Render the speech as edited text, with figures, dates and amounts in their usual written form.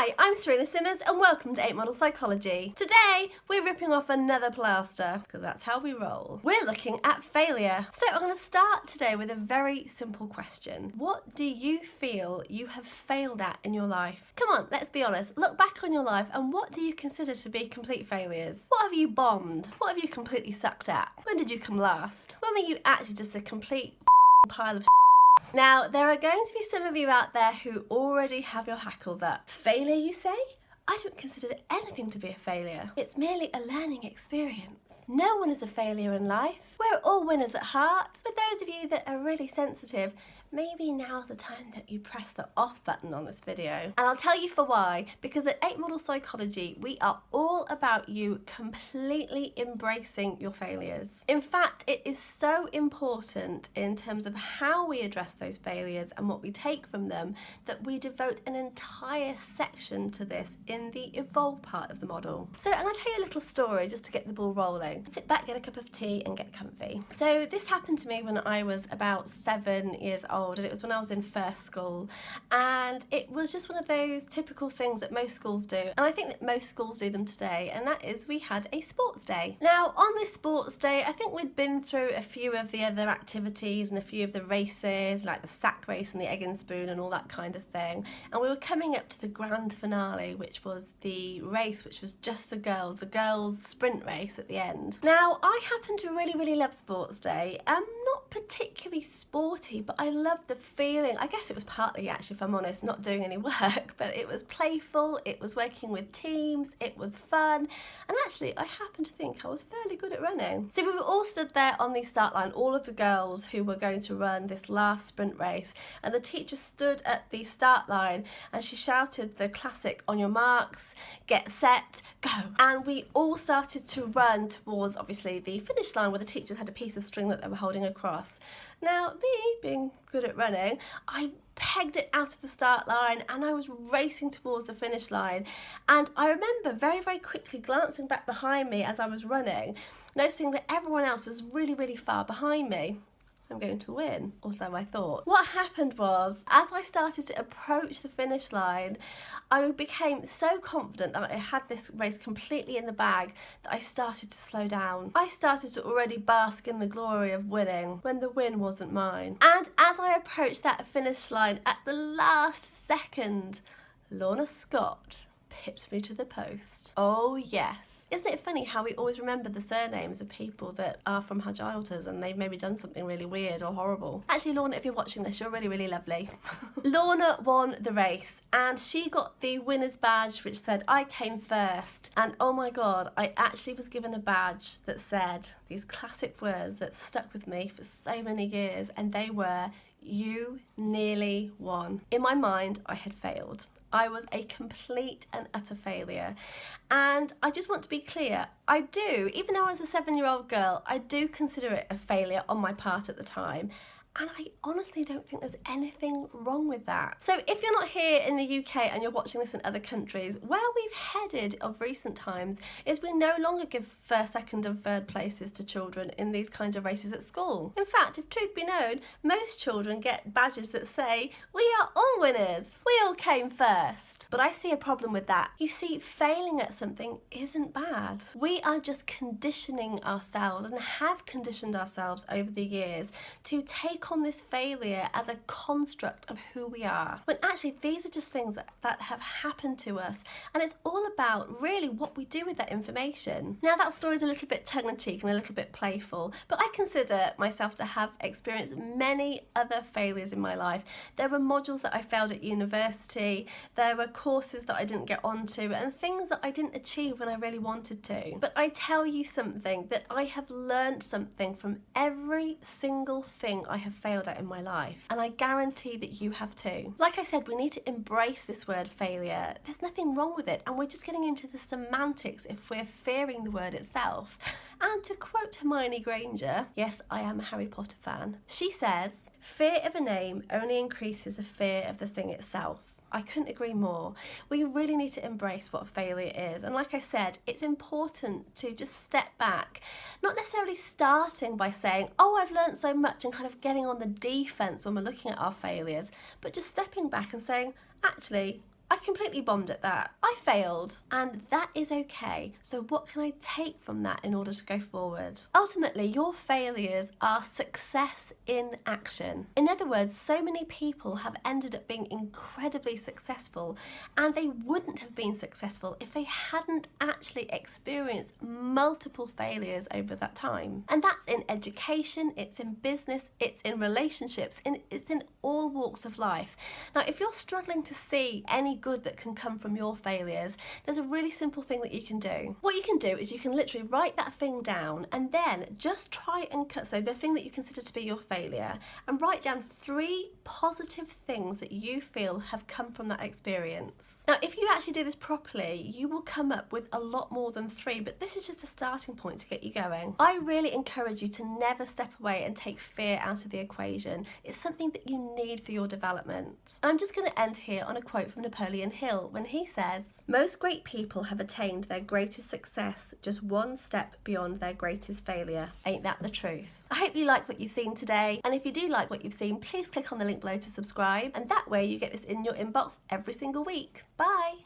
Hi, I'm Serena Simmons and welcome to 8 Model Psychology. Today, we're ripping off another plaster, because that's how we roll. We're looking at failure. So I'm going to start today with a very simple question. What do you feel you have failed at in your life? Come on, let's be honest. Look back on your life and what do you consider to be complete failures? What have you bombed? What have you completely sucked at? When did you come last? When were you actually just a complete pile of Now, there are going to be some of you out there who already have your hackles up. Failure, you say? I don't consider anything to be a failure. It's merely a learning experience. No one is a failure in life. We're all winners at heart. For those of you that are really sensitive, maybe now's the time that you press the off button on this video. And I'll tell you for why. Because at 8 Model Psychology, we are all about you completely embracing your failures. In fact, it is so important in terms of how we address those failures and what we take from them that we devote an entire section to this in the Evolve part of the model. So I'm going to tell you a little story just to get the ball rolling. Sit back, get a cup of tea and get comfy. So this happened to me when I was about 7 years old, and it was when I was in first school, and it was just one of those typical things that most schools do, and I think that most schools do them today, and that is we had a sports day. Now on this sports day, I think we'd been through a few of the other activities and a few of the races, like the sack race and the egg and spoon and all that kind of thing, and we were coming up to the grand finale, which was the race which was just the girls sprint race at the end. Now I happen to really love sports day. Not particularly sporty, but I love the feeling. I guess it was partly, actually, if I'm honest, not doing any work, but it was playful, it was working with teams, it was fun, and actually I happen to think I was fairly good at running. So we were all stood there on the start line, all of the girls who were going to run this last sprint race, and the teacher stood at the start line and she shouted the classic, on your marks, get set, go. And we all started to run towards, obviously, the finish line where the teachers had a piece of string that they were holding across. Now, me being good at running, I pegged it out of the start line and I was racing towards the finish line. And I remember very quickly glancing back behind me as I was running, noticing that everyone else was really far behind me. I'm going to win, or so I thought. What happened was, as I started to approach the finish line, I became so confident that I had this race completely in the bag that I started to slow down. I started to already bask in the glory of winning when the win wasn't mine. And as I approached that finish line at the last second, Lorna Scott pipped me to the post. Oh yes. Isn't it funny how we always remember the surnames of people that are from our childhoods and they've maybe done something really weird or horrible? Actually, Lorna, if you're watching this, you're really lovely. Lorna won the race and she got the winner's badge which said I came first, and oh my god, I actually was given a badge that said these classic words that stuck with me for so many years, and they were, you nearly won. In my mind, I had failed. I was a complete and utter failure. And I just want to be clear, I do, even though I was a 7-year-old girl, I do consider it a failure on my part at the time. And I honestly don't think there's anything wrong with that. So if you're not here in the UK and you're watching this in other countries, where we've headed of recent times is we no longer give first, second and third places to children in these kinds of races at school. In fact, if truth be known, most children get badges that say, we are all winners, we all came first. But I see a problem with that. You see, failing at something isn't bad. We are just conditioning ourselves and have conditioned ourselves over the years to take on this failure as a construct of who we are, when actually these are just things that have happened to us, and it's all about really what we do with that information. Now that story is a little bit tongue-in-cheek and a little bit playful, but I consider myself to have experienced many other failures in my life. There were modules that I failed at university, there were courses that I didn't get onto, and things that I didn't achieve when I really wanted to. But I tell you something, that I have learned something from every single thing I have failed at in my life, and I guarantee that you have too. Like I said, we need to embrace this word failure. There's nothing wrong with it, and we're just getting into the semantics if we're fearing the word itself. And to quote Hermione Granger, yes, I am a Harry Potter fan, she says, fear of a name only increases the fear of the thing itself. I couldn't agree more. We really need to embrace what failure is. And like I said, it's important to just step back, not necessarily starting by saying, oh, I've learned so much, and kind of getting on the defense when we're looking at our failures, but just stepping back and saying, actually, I completely bombed at that. I failed, and that is okay. So what can I take from that in order to go forward? Ultimately, your failures are success in action. In other words, so many people have ended up being incredibly successful, and they wouldn't have been successful if they hadn't actually experienced multiple failures over that time. And that's in education, it's in business, it's in relationships, and it's in all walks of life. Now, if you're struggling to see any good that can come from your failures, there's a really simple thing that you can do. What you can do is you can literally write that thing down and then just try and cut, so the thing that you consider to be your failure, and write down 3 positive things that you feel have come from that experience. Now, if you actually do this properly, you will come up with a lot more than 3, but this is just a starting point to get you going. I really encourage you to never step away and take fear out of the equation. It's something that you need for your development. And I'm just going to end here on a quote from Napoleon Hill when he says, "Most great people have attained their greatest success just one step beyond their greatest failure." Ain't that the truth? I hope you like what you've seen today, and if you do like what you've seen, please click on the link below to subscribe, and that way you get this in your inbox every single week. Bye!